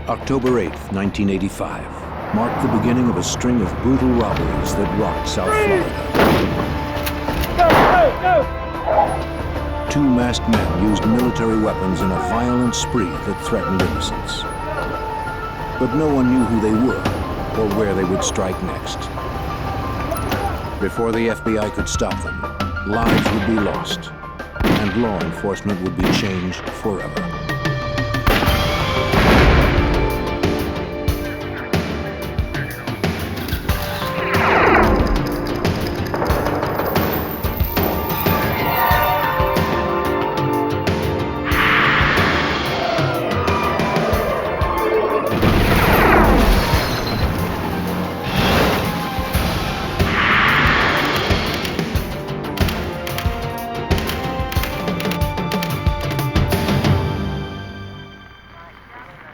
October 8, 1985, marked the beginning of a string of brutal robberies that rocked South Florida. Two masked men used military weapons in a violent spree that threatened innocents. But no one knew who they were or where they would strike next. Before the FBI could stop them, lives would be lost, and law enforcement would be changed forever.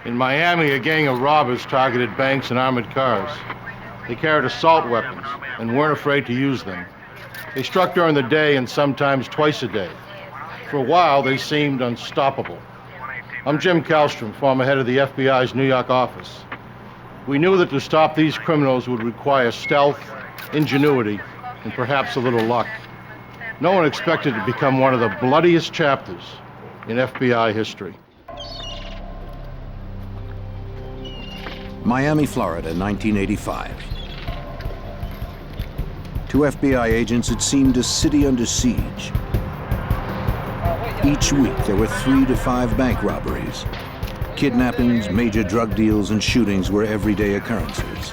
In Miami, a gang of robbers targeted banks and armored cars. They carried assault weapons and weren't afraid to use them. They struck during the day and sometimes twice a day. For a while, they seemed unstoppable. I'm Jim Kallstrom, former head of the FBI's New York office. We knew that to stop these criminals would require stealth, ingenuity, and perhaps a little luck. No one expected to become one of the bloodiest chapters in FBI history. Miami, Florida, 1985. To FBI agents, it seemed a city under siege. Each week, there were 3 to 5 bank robberies. Kidnappings, major drug deals, and shootings were everyday occurrences.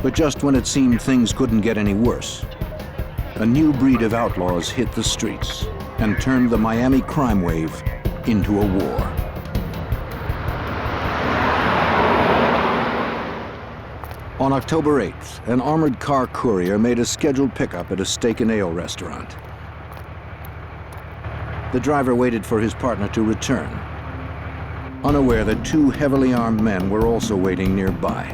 But just when it seemed things couldn't get any worse, a new breed of outlaws hit the streets and turned the Miami crime wave into a war. On October 8th, an armored car courier made a scheduled pickup at a steak and ale restaurant. The driver waited for his partner to return, unaware that 2 heavily armed men were also waiting nearby.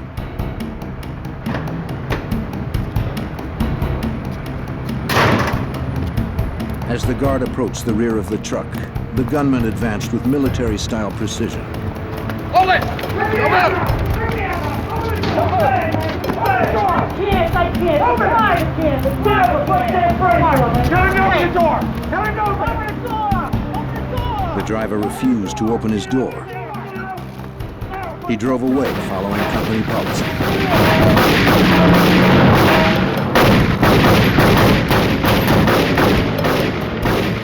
As the guard approached the rear of the truck, the gunman advanced with military-style precision. Hold it! Come out! I can't. Open the door! Open the door! The driver refused to open his door. He drove away following company policy.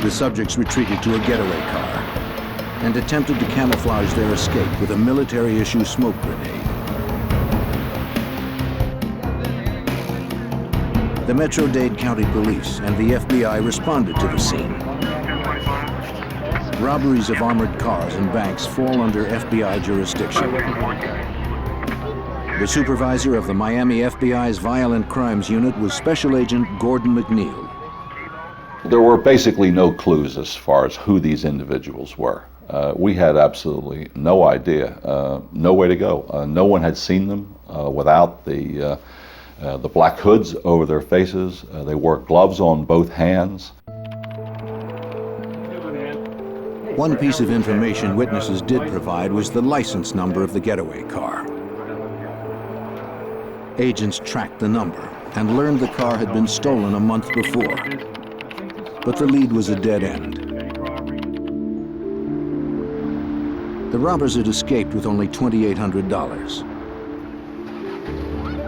The subjects retreated to a getaway car and attempted to camouflage their escape with a military-issue smoke grenade. The Metro-Dade County Police and the FBI responded to the scene. Robberies of armored cars and banks fall under FBI jurisdiction. The supervisor of the Miami FBI's Violent Crimes Unit was Special Agent Gordon McNeil. There were basically no clues as far as who these individuals were. We had absolutely no idea, no way to go. No one had seen them without the black hoods over their faces. They wore gloves on both hands. One piece of information witnesses did provide was the license number of the getaway car. Agents tracked the number and learned the car had been stolen a month before. But the lead was a dead end. The robbers had escaped with only $2,800.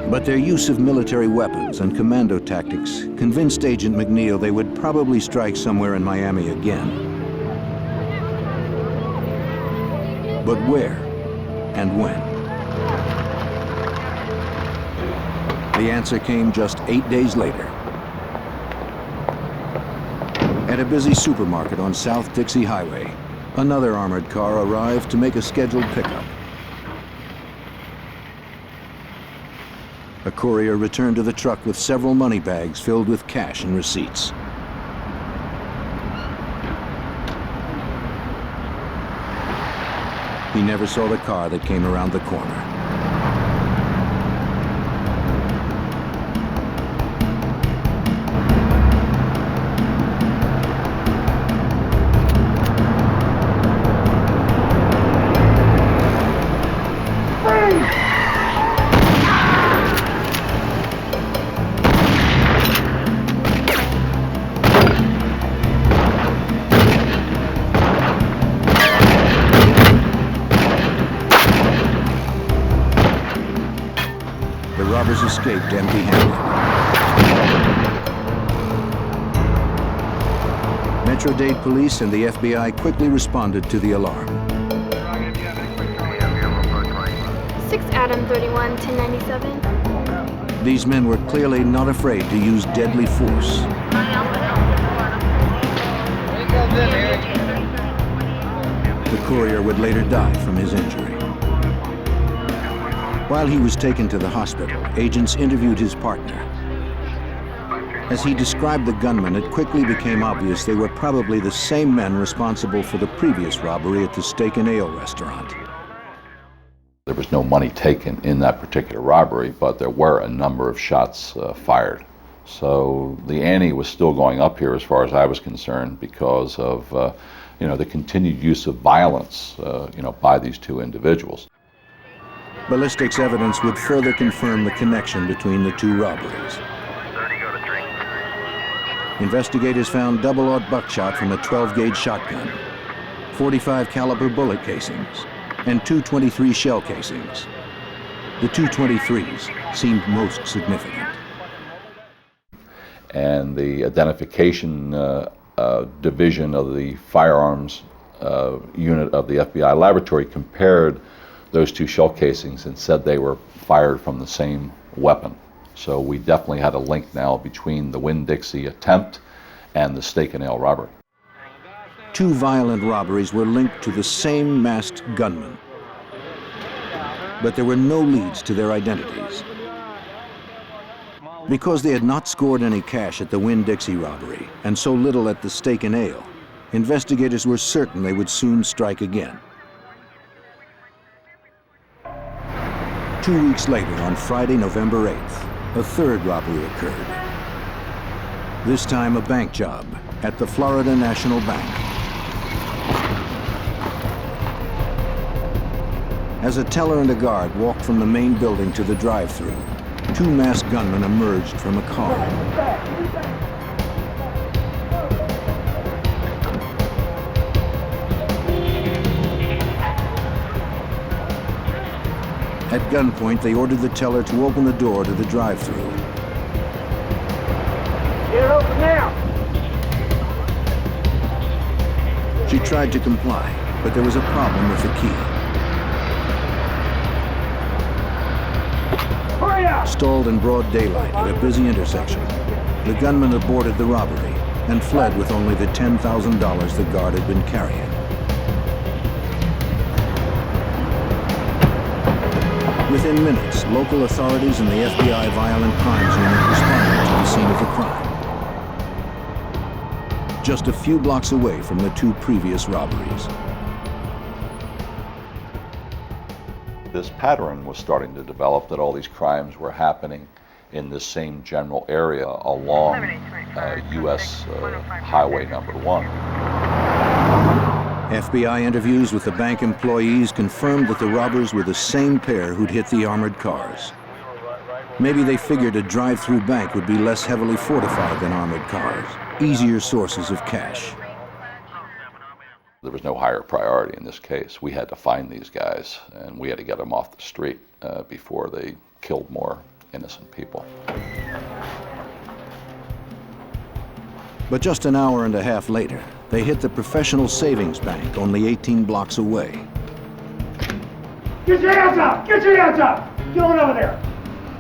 But their use of military weapons and commando tactics convinced Agent McNeil they would probably strike somewhere in Miami again. But where and when? The answer came just 8 days later. At a busy supermarket on South Dixie Highway, another armored car arrived to make a scheduled pickup. A courier returned to the truck with several money bags filled with cash and receipts. He never saw the car that came around the corner. escaped empty-handed. Metro-Dade police and the FBI quickly responded to the alarm. 6 Adam 31 1097. These men were clearly not afraid to use deadly force. The courier would later die from his injury. While he was taken to the hospital, agents interviewed his partner. As he described the gunmen, it quickly became obvious they were probably the same men responsible for the previous robbery at the Steak and Ale restaurant. There was no money taken in that particular robbery, but there were a number of shots fired. So the ante was still going up here as far as I was concerned because of the continued use of violence by these two individuals. Ballistics evidence would further confirm the connection between the two robberies. Investigators found double-aught buckshot from a 12-gauge shotgun, 45 caliber bullet casings, and 223 shell casings. The 223s seemed most significant. And the identification division of the firearms unit of the FBI laboratory compared those two shell casings and said they were fired from the same weapon. So we definitely had a link now between the Winn-Dixie attempt and the Steak and Ale robbery. Two violent robberies were linked to the same masked gunman, but there were no leads to their identities. Because they had not scored any cash at the Winn-Dixie robbery and so little at the Steak and Ale, investigators were certain they would soon strike again. 2 weeks later, on Friday, November 8th, a third robbery occurred. This time a bank job at the Florida National Bank. As a teller and a guard walked from the main building to the drive-thru, two masked gunmen emerged from a car. At gunpoint, they ordered the teller to open the door to the drive-thru. Get it open now! She tried to comply, but there was a problem with the key. Hurry up! Stalled in broad daylight at a busy intersection, the gunman aborted the robbery and fled with only the $10,000 the guard had been carrying. Within minutes, local authorities and the FBI Violent Crimes Unit responded to the scene of the crime. Just a few blocks away from the two previous robberies. This pattern was starting to develop that all these crimes were happening in this same general area along U.S. Highway number 1. FBI interviews with the bank employees confirmed that the robbers were the same pair who'd hit the armored cars. Maybe they figured a drive-through bank would be less heavily fortified than armored cars, easier sources of cash. There was no higher priority in this case. We had to find these guys, and we had to get them off the street before they killed more innocent people. But just an hour and a half later, they hit the Professional Savings Bank only 18 blocks away. Get your hands up! Get your hands up! Get on over there!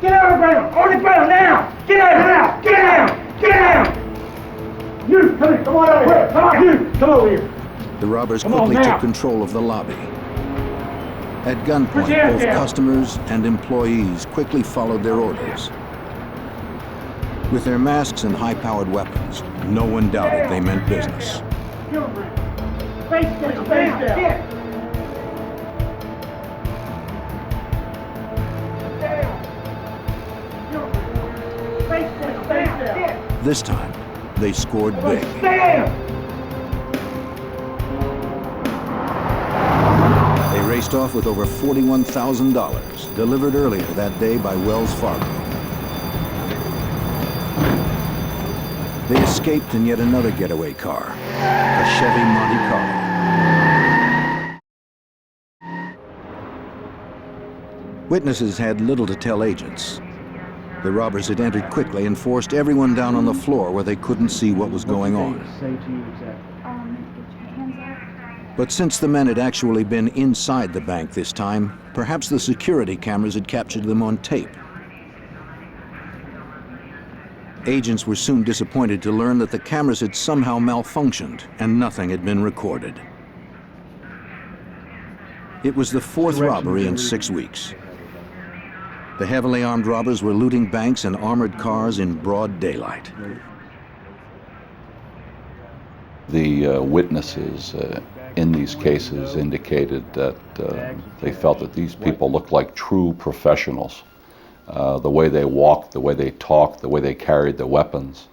Get out of the ground! On the ground now! Get out! Get out! Get out! You, come here! Come on over here! Come on! You, come over here! The robbers Come on quickly now. took control of the lobby. At Put gunpoint, your hands both down. customers and employees quickly followed their orders. With their masks and high-powered weapons, no one doubted they meant business. Face down! Face down! This time, they scored big. Stand! They raced off with over $41,000, delivered earlier that day by Wells Fargo. They escaped in yet another getaway car, a Chevy Monte Carlo. Witnesses had little to tell agents. The robbers had entered quickly and forced everyone down on the floor where they couldn't see what was going on. Say to you exactly. But since the men had actually been inside the bank this time, perhaps the security cameras had captured them on tape. Agents were soon disappointed to learn that the cameras had somehow malfunctioned and nothing had been recorded. It was the fourth robbery in 6 weeks. The heavily armed robbers were looting banks and armored cars in broad daylight. The witnesses in these cases indicated that they felt that these people looked like true professionals. The way they walked, the way they talked, the way they carried the weapons.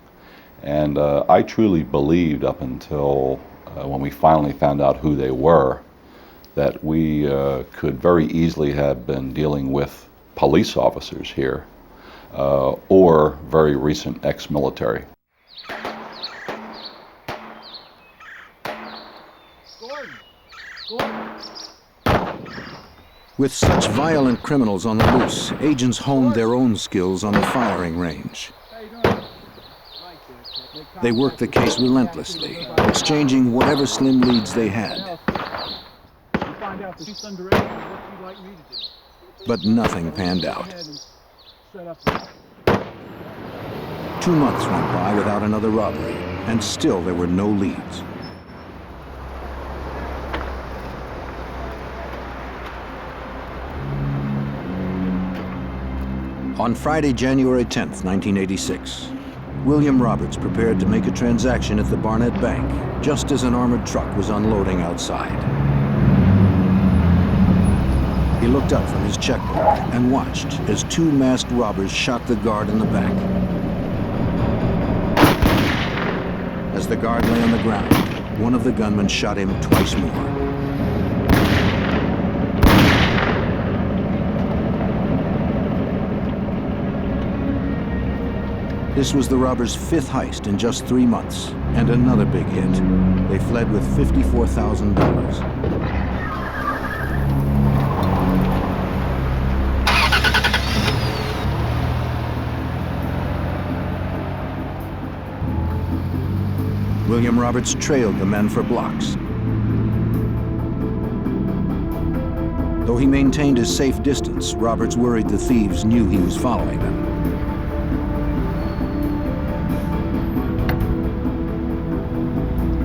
And I truly believed up until when we finally found out who they were, that we could very easily have been dealing with police officers here or very recent ex-military. With such violent criminals on the loose, agents honed their own skills on the firing range. They worked the case relentlessly, exchanging whatever slim leads they had. But nothing panned out. 2 months went by without another robbery, and still there were no leads. On Friday, January 10th, 1986, William Roberts prepared to make a transaction at the Barnett Bank, just as an armored truck was unloading outside. He looked up from his checkbook and watched as 2 masked robbers shot the guard in the back. As the guard lay on the ground, one of the gunmen shot him twice more. This was the robbers' 5th heist in just 3 months, and another big hit. They fled with $54,000. William Roberts trailed the men for blocks. Though he maintained a safe distance, Roberts worried the thieves knew he was following them.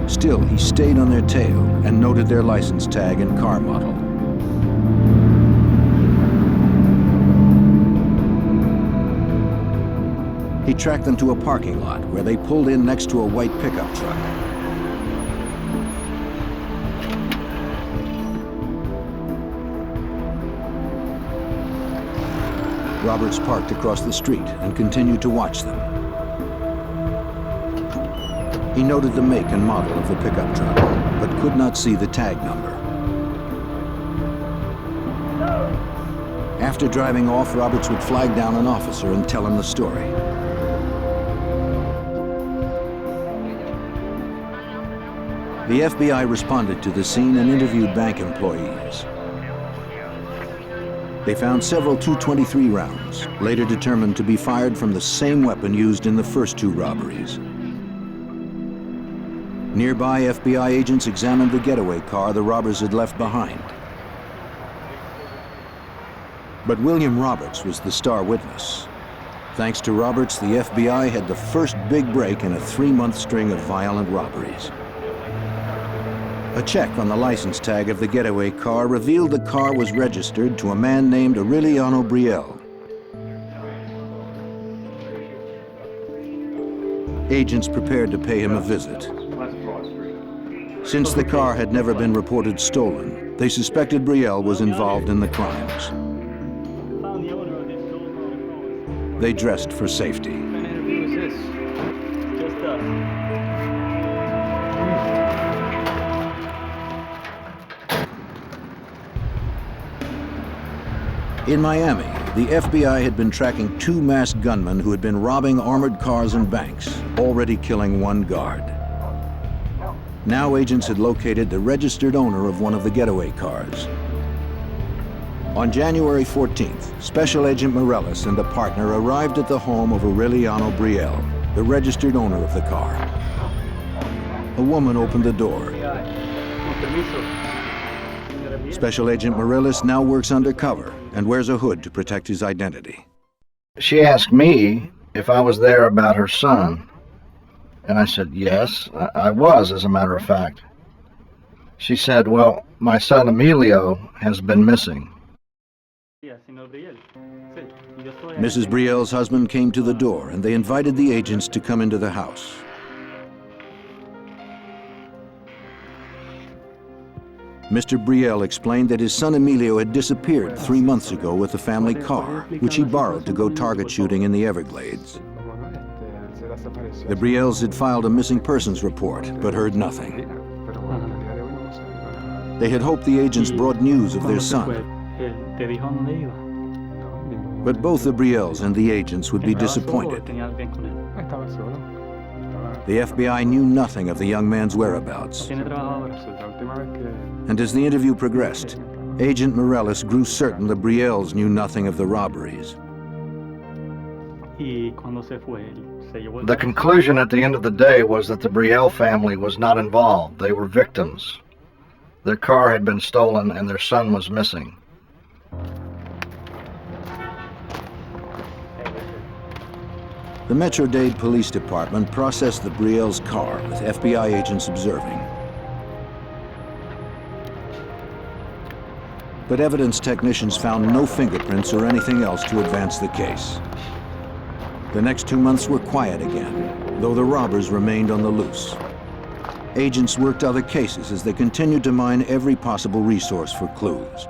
Still, he stayed on their tail and noted their license tag and car model. He tracked them to a parking lot where they pulled in next to a white pickup truck. Roberts parked across the street and continued to watch them. He noted the make and model of the pickup truck, but could not see the tag number. After driving off, Roberts would flag down an officer and tell him the story. The FBI responded to the scene and interviewed bank employees. They found several .223 rounds, later determined to be fired from the same weapon used in the first 2 robberies. Nearby FBI agents examined the getaway car the robbers had left behind. But William Roberts was the star witness. Thanks to Roberts, the FBI had the first big break in a 3-month string of violent robberies. A check on the license tag of the getaway car revealed the car was registered to a man named Aureliano Brielle. Agents prepared to pay him a visit. Since the car had never been reported stolen, they suspected Brielle was involved in the crimes. They dressed for safety. In Miami, the FBI had been tracking 2 masked gunmen who had been robbing armored cars and banks, already killing 1 guard. Now agents had located the registered owner of one of the getaway cars. On January 14th, Special Agent Morellis and a partner arrived at the home of Aureliano Brielle, the registered owner of the car. A woman opened the door. Special Agent Morellis now works undercover and wears a hood to protect his identity. She asked me if I was there about her son, and I said, yes, I was, as a matter of fact. She said, well, my son Emilio has been missing. Mrs. Brielle's husband came to the door and they invited the agents to come into the house. Mr. Brielle explained that his son Emilio had disappeared 3 months ago with the family car, which he borrowed to go target shooting in the Everglades. The Brielles had filed a missing persons report, but heard nothing. They had hoped the agents brought news of their son. But both the Brielles and the agents would be disappointed. The FBI knew nothing of the young man's whereabouts. And as the interview progressed, Agent Morellis grew certain the Brielles knew nothing of the robberies. The conclusion at the end of the day was that the Brielle family was not involved. They were victims. Their car had been stolen and their son was missing. The Metro-Dade Police Department processed the Brielle's car with FBI agents observing. But evidence technicians found no fingerprints or anything else to advance the case. The next 2 months were quiet again, though the robbers remained on the loose. Agents worked other cases as they continued to mine every possible resource for clues.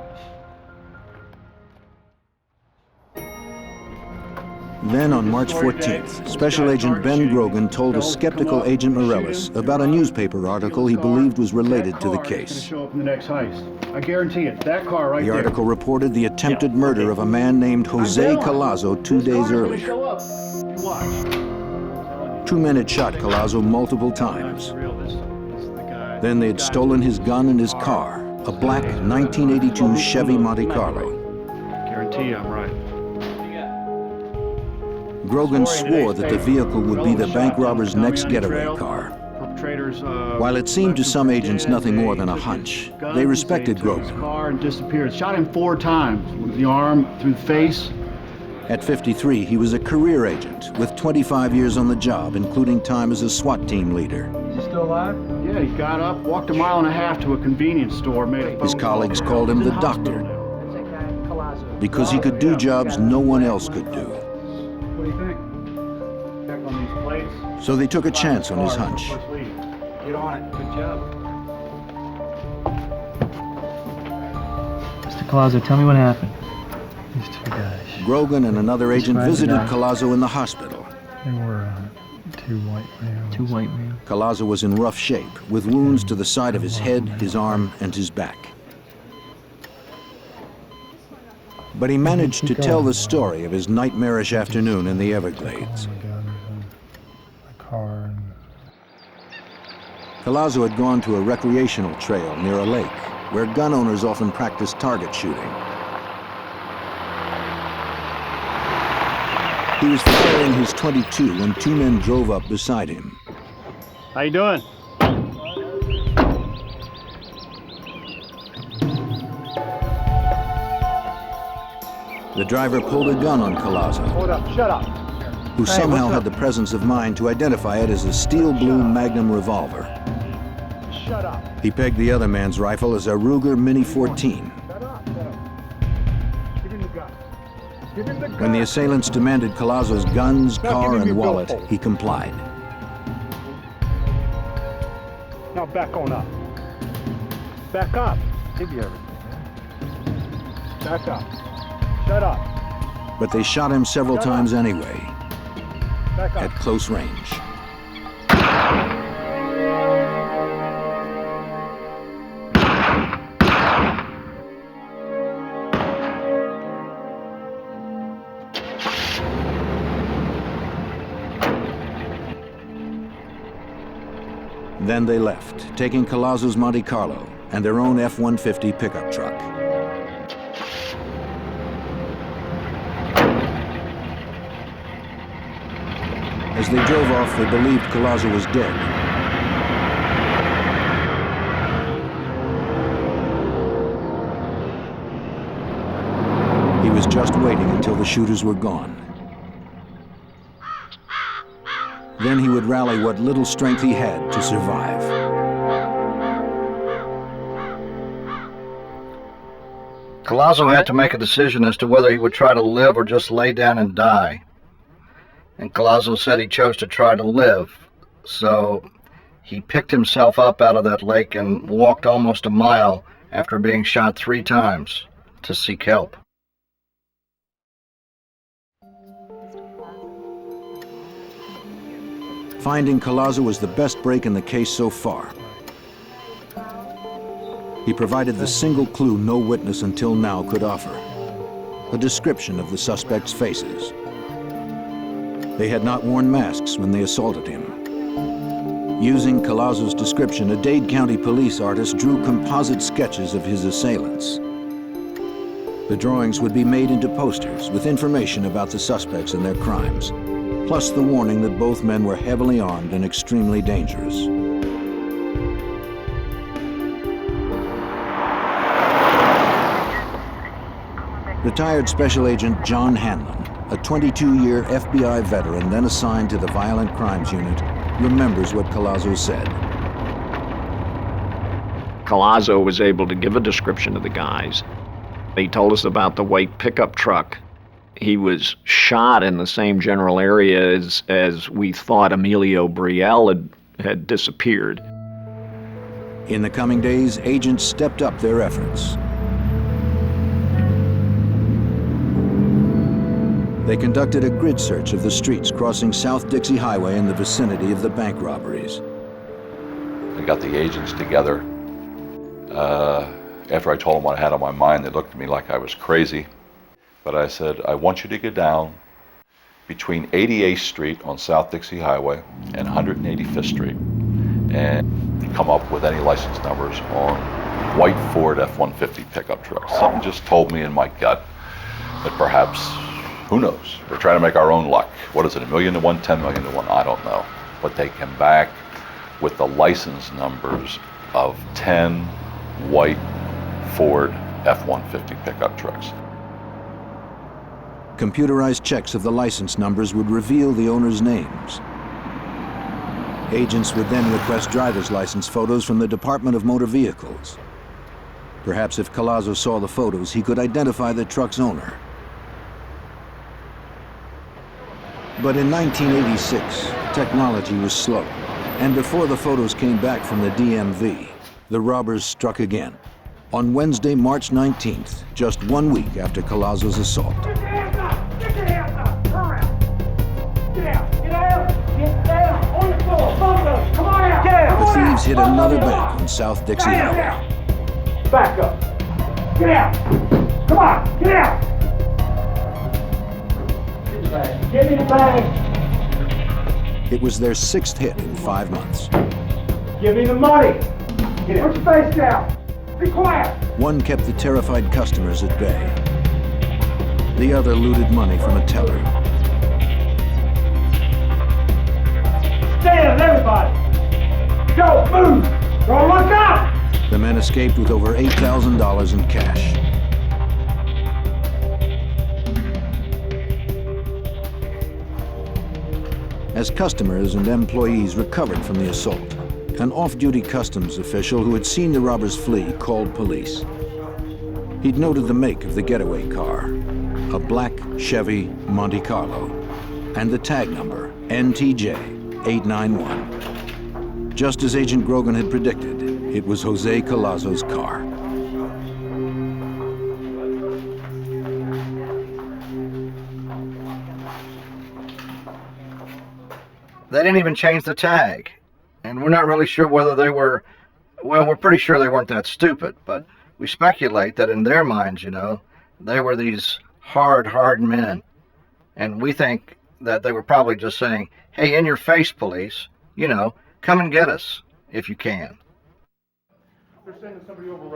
Then on March 14th, Special Agent Ben Grogan told a skeptical Agent Morellis about a newspaper article he believed was related to the case. I guarantee it. That car right The there. article reported the attempted murder of a man named Jose Collazo 2 days earlier. Watch. 2 men had shot Collazo multiple times. Then they had stolen his gun and his car, a black 1982 Chevy Monte Carlo. Guarantee you I'm right. Grogan swore that the vehicle would be the bank robber's next getaway car. While it seemed to some agents nothing more than a hunch, they respected Grogan. Car and disappeared. Shot him 4 times with the arm, through the face. At 53, he was a career agent with 25 years on the job, including time as a SWAT team leader. Is he still alive? Yeah, he got up, walked 1.5 miles to a convenience store, made a phone His colleagues called him the doctor because he could do jobs no one else could do. What do you think? Check on these plates. So they took a chance on his hunch. Get on it. Good job. Mr. Collazo, tell me what happened. These 2 guys. Grogan and another agent visited Collazo in the hospital. They were 2 white males. 2 white males. Collazo was in rough shape, with wounds to the side of his head, his arm, and his back. But he managed to tell the story of his nightmarish afternoon in the Everglades. A car and... Collazo had gone to a recreational trail near a lake, where gun owners often practice target shooting. He was firing his .22 when 2 men drove up beside him. How you doing? The driver pulled a gun on Collazo, Hold up. Shut up. who somehow had the presence of mind to identify it as a steel blue Magnum revolver. Shut up. He pegged the other man's rifle as a Ruger Mini 14. Shut up. Shut up. Give him the gun. Give him the gun. When the assailants demanded Collazo's guns, car, and wallet, he complied. Now back on up. Back up. Give you everything, man. Back up. Shut up. But they shot him several times anyway, Back at up. close range. Then they left, taking Collazo's Monte Carlo and their own F-150 pickup truck. As they drove off, they believed Collazo was dead. He was just waiting until the shooters were gone. Then he would rally what little strength he had to survive. Collazo had to make a decision as to whether he would try to live or just lay down and die. And Collazo said he chose to try to live. So he picked himself up out of that lake and walked almost a mile after being shot 3 times to seek help. Finding Collazo was the best break in the case so far. He provided the single clue no witness until now could offer: a description of the suspects' faces. They had not worn masks when they assaulted him. Using Collazo's description, a Dade County police artist drew composite sketches of his assailants. The drawings would be made into posters with information about the suspects and their crimes, plus the warning that both men were heavily armed and extremely dangerous. Retired Special Agent John Hanlon, a 22-year FBI veteran then assigned to the Violent Crimes Unit, remembers what Collazo said. Collazo was able to give a description of the guys. He told us about the white pickup truck. He was shot in the same general area as we thought Emilio Brielle had disappeared. In the coming days, agents stepped up their efforts. They conducted a grid search of the streets crossing South Dixie Highway in the vicinity of the bank robberies. I got the agents together. After I told them what I had on my mind, they looked at me like I was crazy. But I said, I want you to go down between 88th Street on South Dixie Highway and 185th Street and come up with any license numbers on white Ford F-150 pickup trucks. Something just told me in my gut that perhaps, who knows, we're trying to make our own luck. What is it, $1 million to one, $10 million to one? I don't know. But they came back with the license numbers of 10 white Ford F-150 pickup trucks. Computerized checks of the license numbers would reveal the owners' names. Agents would then request driver's license photos from the Department of Motor Vehicles. Perhaps if Collazo saw the photos, he could identify the truck's owner. But in 1986, technology was slow, and before the photos came back from the DMV, the robbers struck again. On Wednesday, March 19th, just 1 week after Collazo's assault. Get your hands up! Get your hands up! Turn around! Get out! Get out! Get down! On the floor! Both of them! Come on out! Get out! The thieves hit another bank on South Dixie Highway. Back up! Get out! Come on! Get out! Give me the bag! Give me the bag! It was their 6th hit in 5 months. Give me the money! Get out! Put your face down! Be quiet! One kept the terrified customers at bay. The other looted money from a teller. Stand, everybody! Go, move! Don't look up! The men escaped with over $8,000 in cash. As customers and employees recovered from the assault, an off-duty customs official who had seen the robbers flee called police. He'd noted the make of the getaway car, a black Chevy Monte Carlo, and the tag number, NTJ 891. Just as Agent Grogan had predicted, it was Jose Collazo's car. They didn't even change the tag. And we're not really sure whether they were, well, we're pretty sure they weren't that stupid, but we speculate that in their minds, you know, they were these hard men. And we think that they were probably just saying, hey, in your face, police, you know, come and get us if you can.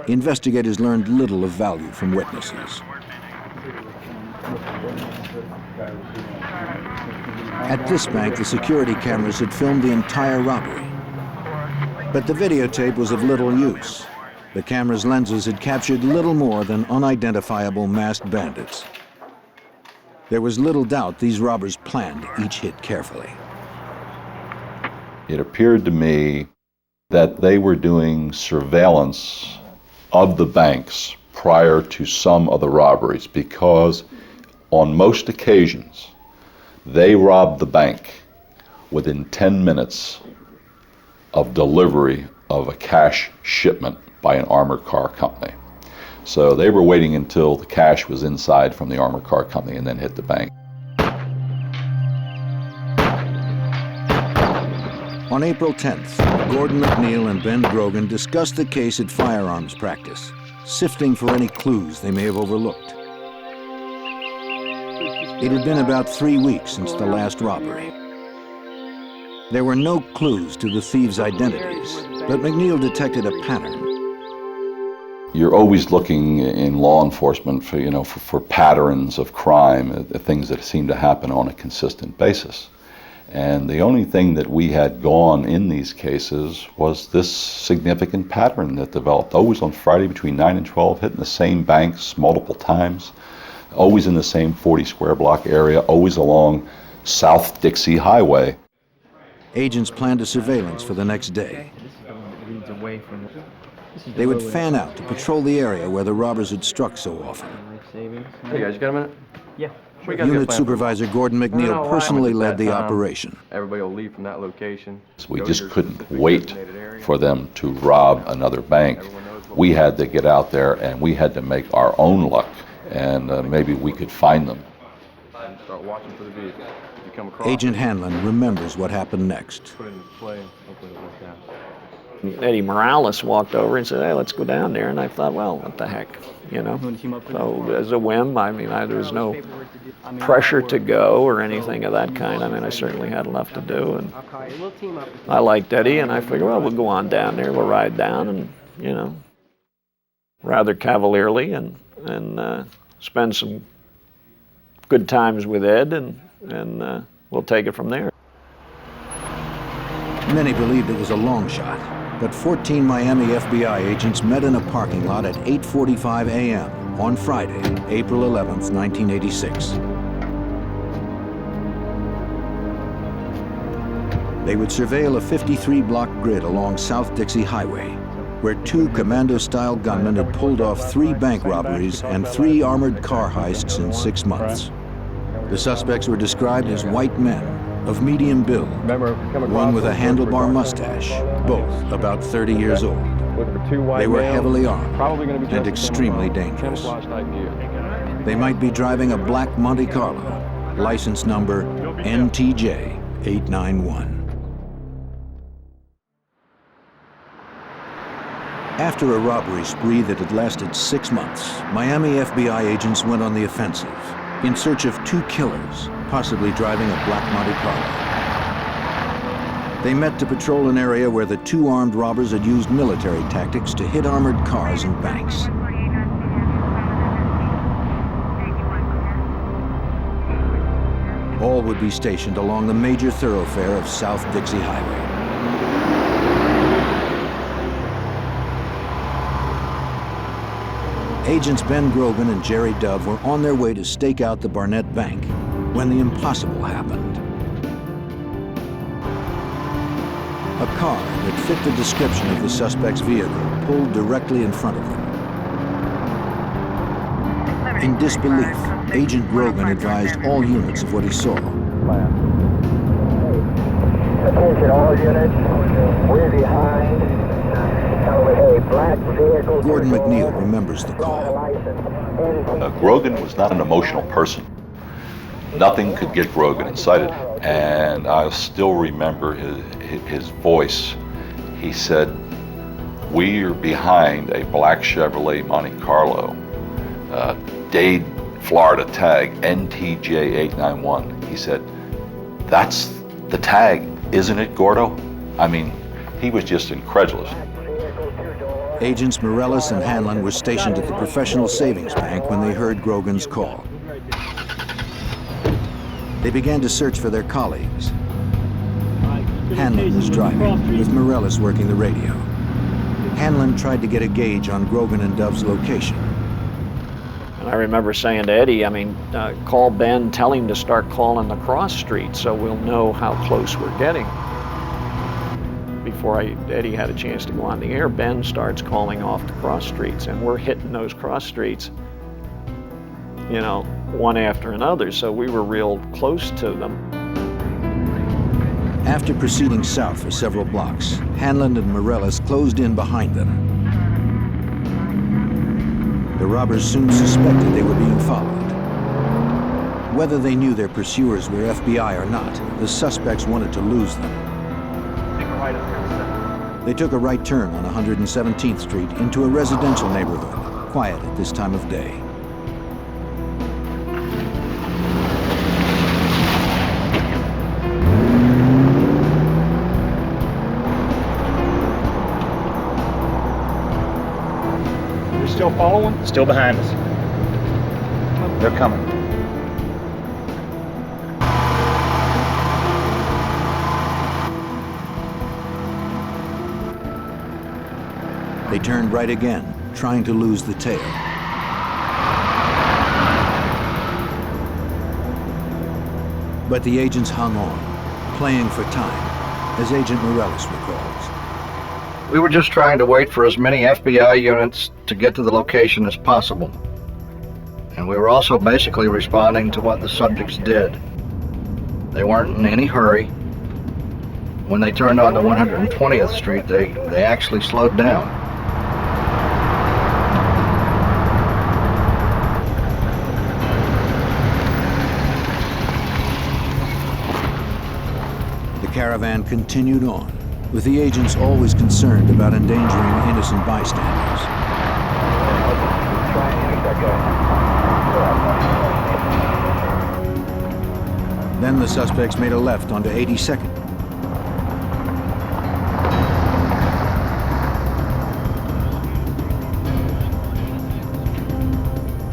Investigators learned little of value from witnesses. At this bank, the security cameras had filmed the entire robbery. But the videotape was of little use. The camera's lenses had captured little more than unidentifiable masked bandits. There was little doubt these robbers planned each hit carefully. It appeared to me that they were doing surveillance of the banks prior to some of the robberies, because on most occasions they robbed the bank within 10 minutes of delivery of a cash shipment by an armored car company. So they were waiting until the cash was inside from the armored car company and then hit the bank. On April 10th, Gordon McNeil and Ben Grogan discussed the case at firearms practice, sifting for any clues they may have overlooked. It had been about 3 weeks since the last robbery. There were no clues to the thieves' identities, but McNeil detected a pattern. You're always looking in law enforcement for patterns of crime, things that seem to happen on a consistent basis. And the only thing that we had gone in these cases was this significant pattern that developed, always on Friday between 9 and 12, hitting the same banks multiple times, always in the same 40 square block area, always along South Dixie Highway. Agents planned a surveillance for the next day. They would fan out to patrol the area where the robbers had struck so often. Hey guys, you got a minute? Yeah. Unit Supervisor Gordon McNeil personally led the operation. Everybody will leave from that location. We just couldn't wait for them to rob another bank. We had to get out there and we had to make our own luck, and maybe we could find them. Start watching for the vehicle. If you come across Agent Hanlon remembers what happened next. put it into play, hopefully it'll work out. Eddie Morales walked over and said, "Hey, let's go down there." And I thought, well, what the heck, you know? So as a whim, I mean, there was no pressure to go or anything of that kind. I mean, I certainly had enough to do, and I liked Eddie, and I figured, well, we'll go on down there, we'll ride down, and rather cavalierly, and spend some good times with Ed, and we'll take it from there. Many believed it was a long shot, but 14 Miami FBI agents met in a parking lot at 8:45 a.m. on Friday, April 11th, 1986. They would surveil a 53-block grid along South Dixie Highway, where 2 commando-style gunmen had pulled off 3 bank robberies and 3 armored car heists in 6 months. The suspects were described as white men, of medium build, one with a handlebar mustache, both about 30 years old. They were heavily armed and extremely dangerous. They might be driving a black Monte Carlo, license number NTJ 891. After a robbery spree that had lasted 6 months, Miami FBI agents went on the offensive in search of 2 killers, possibly driving a black Monte Carlo. They met to patrol an area where the 2 armed robbers had used military tactics to hit armored cars and banks. All would be stationed along the major thoroughfare of South Dixie Highway. Agents Ben Grogan and Jerry Dove were on their way to stake out the Barnett Bank when the impossible happened. A car that fit the description of the suspect's vehicle pulled directly in front of them. In disbelief, Agent Grogan advised all units of what he saw. Attention all units, we're behind. A black vehicle. Gordon McNeil remembers the call. Grogan was not an emotional person. Nothing could get Grogan excited. And I still remember his voice. He said, "We are behind a black Chevrolet Monte Carlo, Dade, Florida tag, NTJ 891. He said, "That's the tag, isn't it, Gordo?" I mean, he was just incredulous. Agents Morales and Hanlon were stationed at the Professional Savings Bank when they heard Grogan's call. They began to search for their colleagues. Hanlon was driving, with Morellis working the radio. Hanlon tried to get a gauge on Grogan and Dove's location. And I remember saying to Eddie, call Ben, tell him to start calling the cross streets so we'll know how close we're getting. Before Eddie had a chance to go on the air, Ben starts calling off the cross streets, and we're hitting those cross streets, one after another, so we were real close to them. After proceeding south for several blocks, Hanlon and Morellis closed in behind them. The robbers soon suspected they were being followed. Whether they knew their pursuers were FBI or not, the suspects wanted to lose them. They took a right turn on 117th Street into a residential neighborhood, quiet at this time of day. Still following? Still behind us. They're coming. They turned right again, trying to lose the tail. But the agents hung on, playing for time, as Agent Morellis recalls. We were just trying to wait for as many FBI units to get to the location as possible. And we were also basically responding to what the subjects did. They weren't in any hurry. When they turned onto 120th Street, they actually slowed down. The caravan continued on, with the agents always concerned about endangering innocent bystanders. Then the suspects made a left onto 82nd.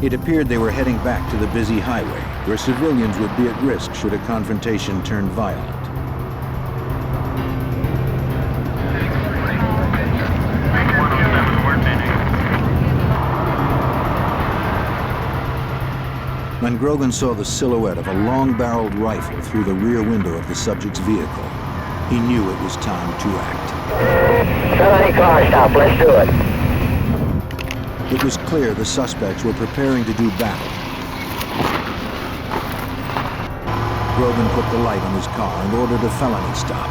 It appeared they were heading back to the busy highway, where civilians would be at risk should a confrontation turn violent. When Grogan saw the silhouette of a long-barreled rifle through the rear window of the subject's vehicle, he knew it was time to act. Shut any car stop, let's do it. It was clear the suspects were preparing to do battle. Grogan put the light on his car and ordered a felony stop.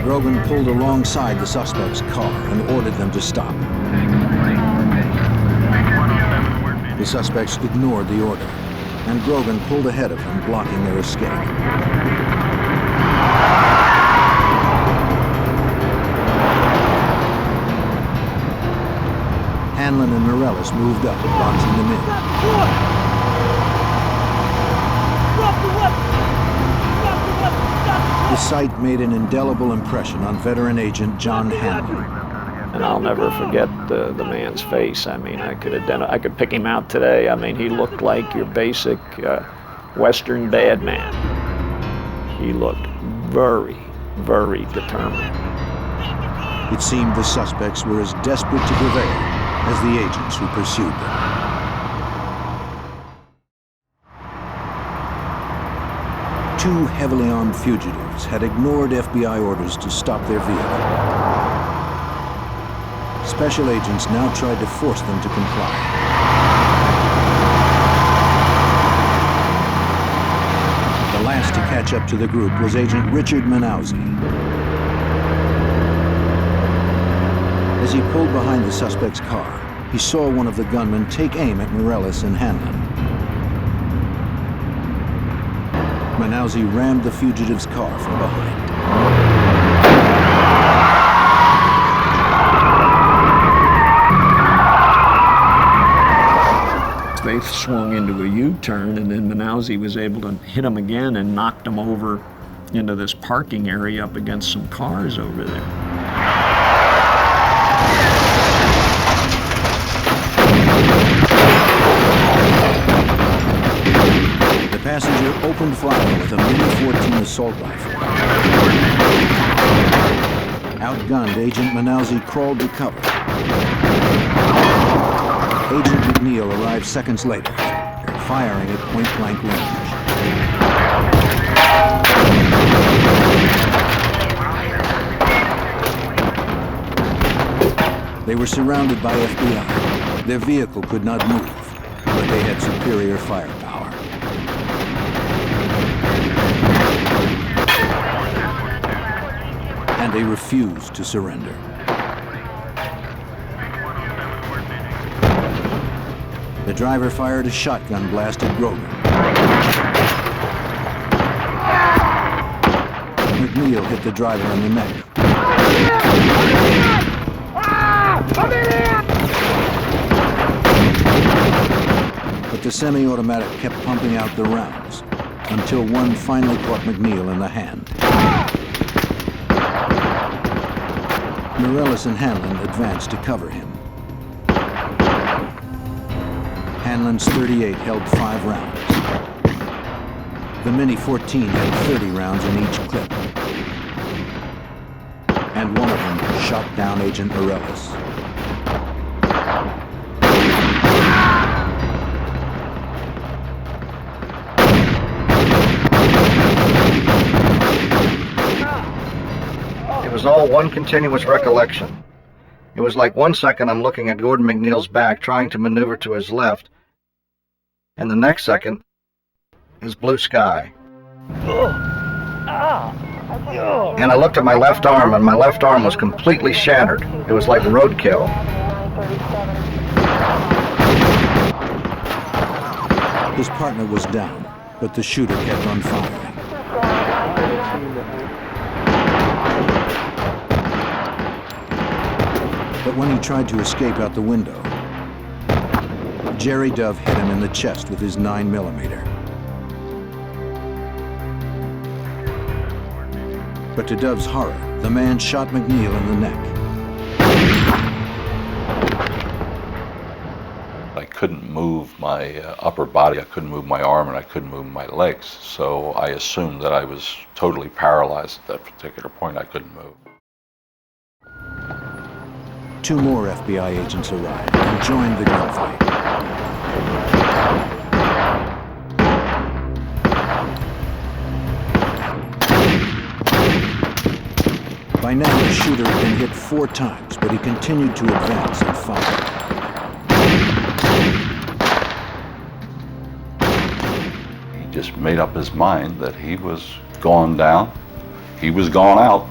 Grogan pulled alongside the suspect's car and ordered them to stop. The suspects ignored the order, and Grogan pulled ahead of them, blocking their escape. Hanlon and Morellis moved up, boxing them in. The sight made an indelible impression on veteran agent John Hanlon. And I'll never forget the man's face. I could pick him out today. He looked like your basic Western bad man. He looked very, very determined. It seemed the suspects were as desperate to prevail as the agents who pursued them. Two heavily armed fugitives had ignored FBI orders to stop their vehicle. Special agents now tried to force them to comply. The last to catch up to the group was Agent Richard Manauzi. As he pulled behind the suspect's car, he saw one of the gunmen take aim at Morellis and Hanlon. Manauzi rammed the fugitive's car from behind. They swung into a U-turn, and then Manauzi was able to hit him again and knocked him over into this parking area up against some cars over there. passenger opened fire with a Mini-14 assault rifle. Outgunned, Agent Manalzi crawled to cover. Agent McNeil arrived seconds later, firing at point-blank range. They were surrounded by FBI. Their vehicle could not move, but they had superior firepower. And they refused to surrender. The driver fired a shotgun blast at Grogan. McNeil hit the driver in the neck. But the semi-automatic kept pumping out the rounds until one finally caught McNeil in the hand. Morellis and Hanlon advanced to cover him. Hanlon's .38 held 5 rounds. The Mini-14 had 30 rounds in each clip. And one of them shot down Agent Morellis. It was all one continuous recollection. It was like 1 second I'm looking at Gordon McNeil's back, trying to maneuver to his left, and the next second is blue sky. And I looked at my left arm, and my left arm was completely shattered. It was like roadkill. His partner was down, but the shooter kept on firing. But when he tried to escape out the window, Jerry Dove hit him in the chest with his 9mm. But to Dove's horror, the man shot McNeil in the neck. I couldn't move my upper body, I couldn't move my arm, and I couldn't move my legs. So I assumed that I was totally paralyzed at that particular point. I couldn't move. 2 more FBI agents arrived and joined the gunfight. By now, the shooter had been hit 4 times, but he continued to advance and fire. He just made up his mind that he was going down, he was going out,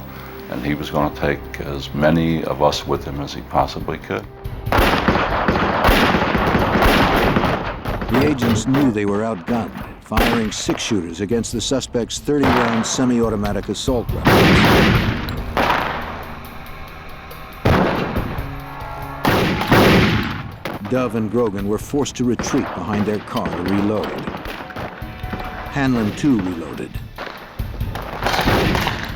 and he was going to take as many of us with him as he possibly could. The agents knew they were outgunned, firing 6 shooters against the suspect's 30-round semi-automatic assault weapons. Dove and Grogan were forced to retreat behind their car to reload. Hanlon, too, reloaded.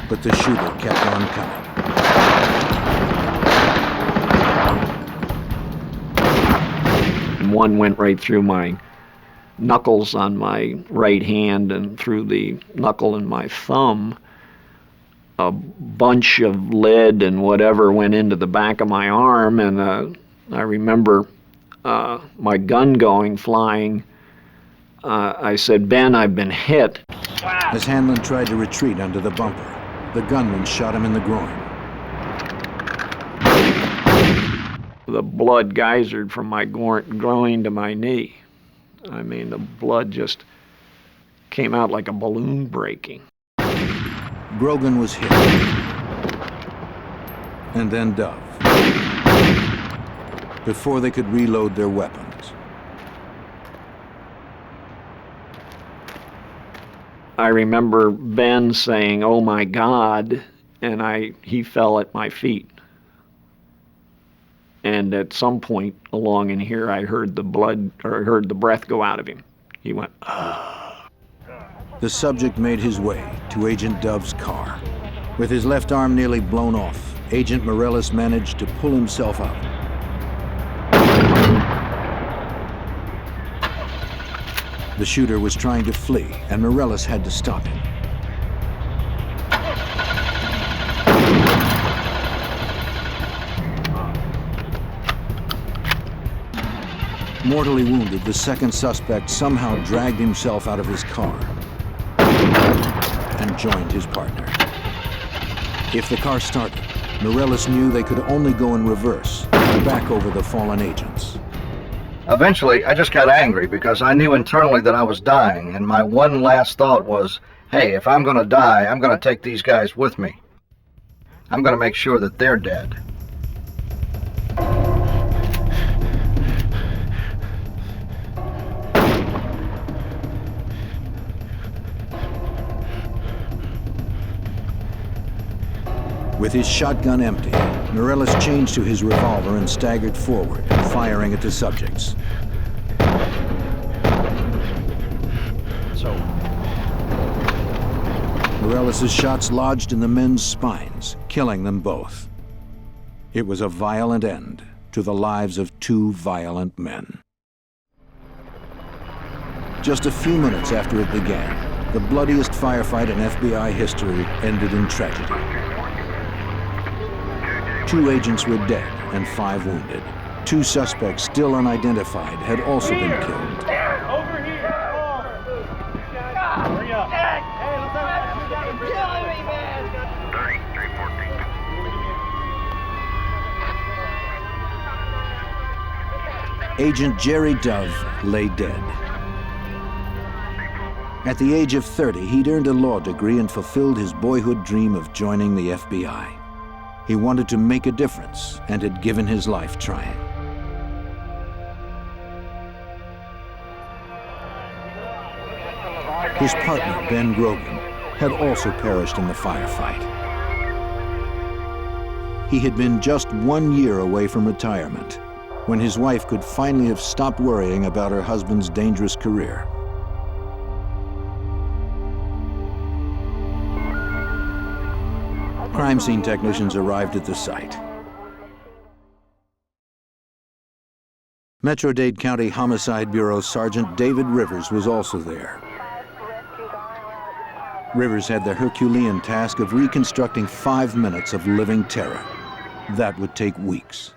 But the shooter kept on coming. One went right through my knuckles on my right hand and through the knuckle in my thumb. A bunch of lead and whatever went into the back of my arm, and I remember my gun flying. I said, "Ben, I've been hit." As Hanlon tried to retreat under the bumper, the gunman shot him in the groin. The blood geysered from my groin to my knee. I mean, the blood just came out like a balloon breaking. Grogan was hit. And then Dove. Before they could reload their weapons. I remember Ben saying, "Oh my God," and he fell at my feet. And at some point along in here, I heard the breath go out of him. He went, "Ah." The subject made his way to Agent Dove's car. With his left arm nearly blown off, Agent Morellis managed to pull himself out. The shooter was trying to flee, and Morellis had to stop him. Mortally wounded, the second suspect somehow dragged himself out of his car and joined his partner. If the car started, Morellis knew they could only go in reverse and back over the fallen agents. Eventually, I just got angry because I knew internally that I was dying, and my one last thought was, hey, if I'm going to die, I'm going to take these guys with me. I'm going to make sure that they're dead. With his shotgun empty, Morellis changed to his revolver and staggered forward, firing at the subjects. Morellis' shots lodged in the men's spines, killing them both. It was a violent end to the lives of two violent men. Just a few minutes after it began, the bloodiest firefight in FBI history ended in tragedy. 2 agents were dead and 5 wounded. 2 suspects still unidentified had also been killed. Over here! Hurry up! Hey, let's have a killing me, man! 3314. Agent Jerry Dove lay dead. At the age of 30, he'd earned a law degree and fulfilled his boyhood dream of joining the FBI. He wanted to make a difference and had given his life trying. His partner, Ben Grogan, had also perished in the firefight. He had been just 1 year away from retirement when his wife could finally have stopped worrying about her husband's dangerous career. Crime scene technicians arrived at the site. Metro-Dade County Homicide Bureau Sergeant David Rivers was also there. Rivers had the Herculean task of reconstructing 5 minutes of living terror. That would take weeks.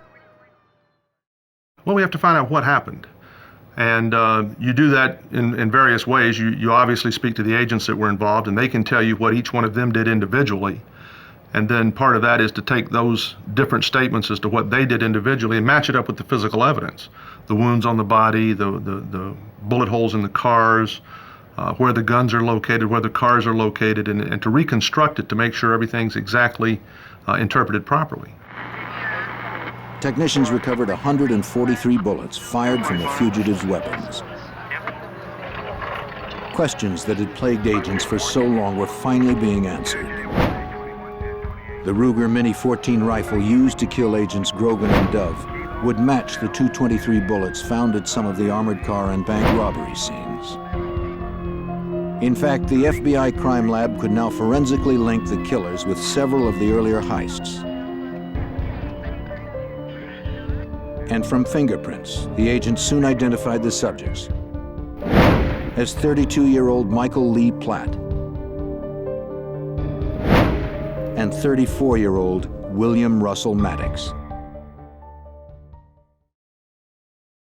Well, we have to find out what happened. And you do that in various ways. You obviously speak to the agents that were involved, and they can tell you what each one of them did individually. And then part of that is to take those different statements as to what they did individually and match it up with the physical evidence. The wounds on the body, the bullet holes in the cars, where the guns are located, where the cars are located, and to reconstruct it to make sure everything's exactly interpreted properly. Technicians recovered 143 bullets fired from the fugitives' weapons. Questions that had plagued agents for so long were finally being answered. The Ruger Mini 14 rifle used to kill agents Grogan and Dove would match the .223 bullets found at some of the armored car and bank robbery scenes. In fact, the FBI crime lab could now forensically link the killers with several of the earlier heists. And from fingerprints, the agents soon identified the subjects as 32-year-old Michael Lee Platt and 34-year-old William Russell Maddox.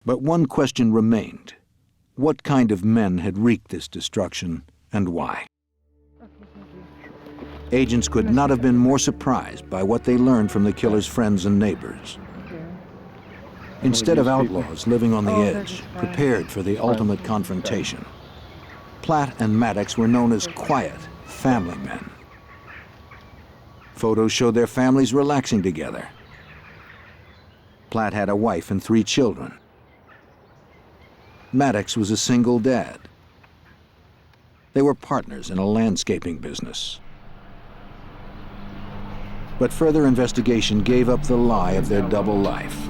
But one question remained. What kind of men had wreaked this destruction, and why? Agents could not have been more surprised by what they learned from the killer's friends and neighbors. Instead of outlaws living on the edge, prepared for the ultimate confrontation, Platt and Maddox were known as quiet, family men. Photos showed their families relaxing together. Platt had a wife and 3 children. Maddox was a single dad. They were partners in a landscaping business. But further investigation gave up the lie of their double life.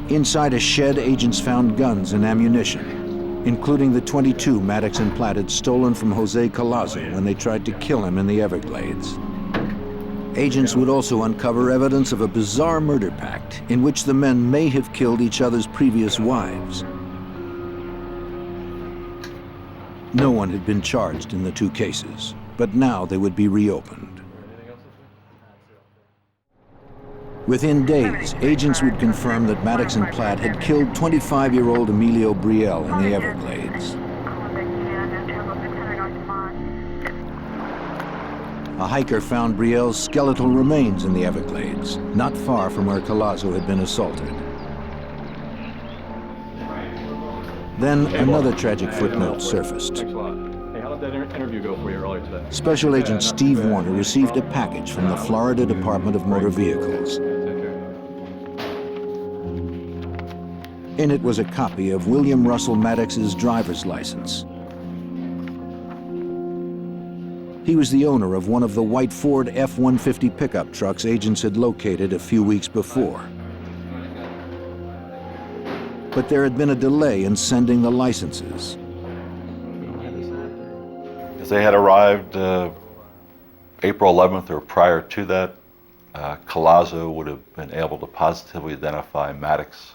Inside a shed, agents found guns and ammunition, including the .22 Maddox and Platt had stolen from Jose Collazo when they tried to kill him in the Everglades. Agents would also uncover evidence of a bizarre murder pact in which the men may have killed each other's previous wives. No one had been charged in the two cases, but now they would be reopened. Within days, agents would confirm that Maddox and Platt had killed 25-year-old Emilio Brielle in the Everglades. A hiker found Brielle's skeletal remains in the Everglades, not far from where Collazo had been assaulted. Then another tragic footnote surfaced. Thanks a lot. Hey, how did that interview go for you earlier today? Special Agent Steve Warner received a package from the Florida Department of Motor Vehicles. In it was a copy of William Russell Maddox's driver's license. He was the owner of one of the white Ford F-150 pickup trucks agents had located a few weeks before. But there had been a delay in sending the licenses. If they had arrived April 11th or prior to that, Collazo would have been able to positively identify Maddox,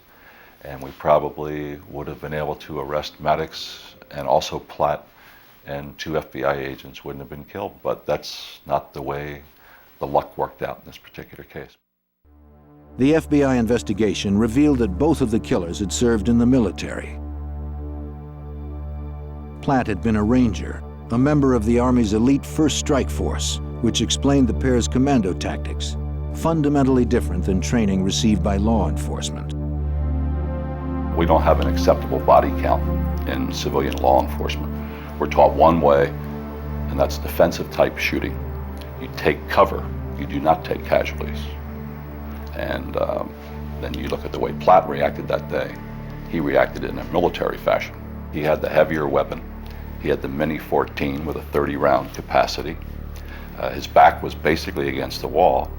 and we probably would have been able to arrest Maddox and also Platt, and 2 FBI agents wouldn't have been killed. But that's not the way the luck worked out in this particular case. The FBI investigation revealed that both of the killers had served in the military. Platt had been a ranger, a member of the Army's elite First Strike Force, which explained the pair's commando tactics, fundamentally different than training received by law enforcement. We don't have an acceptable body count in civilian law enforcement. We're taught one way, and that's defensive type shooting. You take cover, you do not take casualties. And then you look at the way Platt reacted that day. He reacted in a military fashion. He had the heavier weapon. He had the Mini 14 with a 30-round capacity. His back was basically against the wall.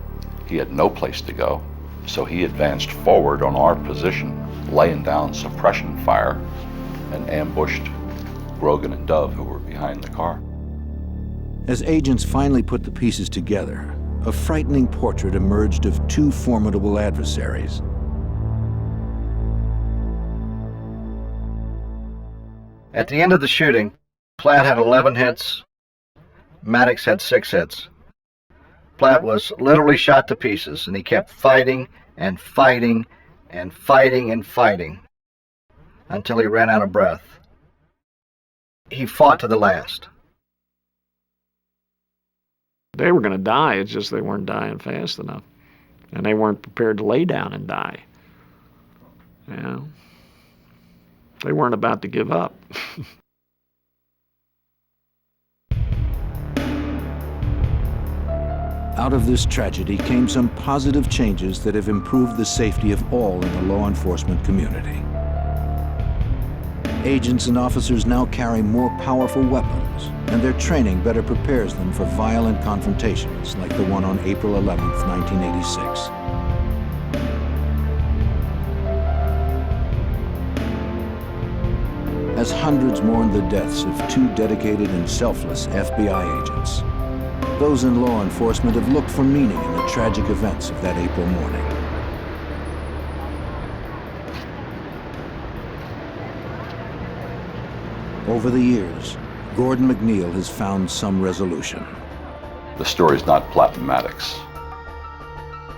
He had no place to go, so he advanced forward on our position, laying down suppression fire, and ambushed Grogan and Dove, who were behind the car. As agents finally put the pieces together, a frightening portrait emerged of 2 formidable adversaries. At the end of the shooting, Platt had 11 hits, Maddox had 6 hits. Platt was literally shot to pieces, and he kept fighting and fighting and fighting and fighting until he ran out of breath. He fought to the last. They were going to die, it's just they weren't dying fast enough. And they weren't prepared to lay down and die. Yeah. They weren't about to give up. Out of this tragedy came some positive changes that have improved the safety of all in the law enforcement community. Agents and officers now carry more powerful weapons, and their training better prepares them for violent confrontations like the one on April 11th, 1986. As hundreds mourn the deaths of 2 dedicated and selfless FBI agents, those in law enforcement have looked for meaning in the tragic events of that April morning. Over the years, Gordon McNeil has found some resolution. The story's not Platt and Maddox.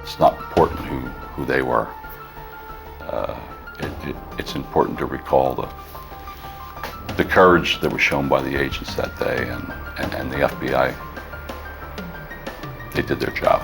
It's not important who they were. It's important to recall the courage that was shown by the agents that day and the FBI. They did their job.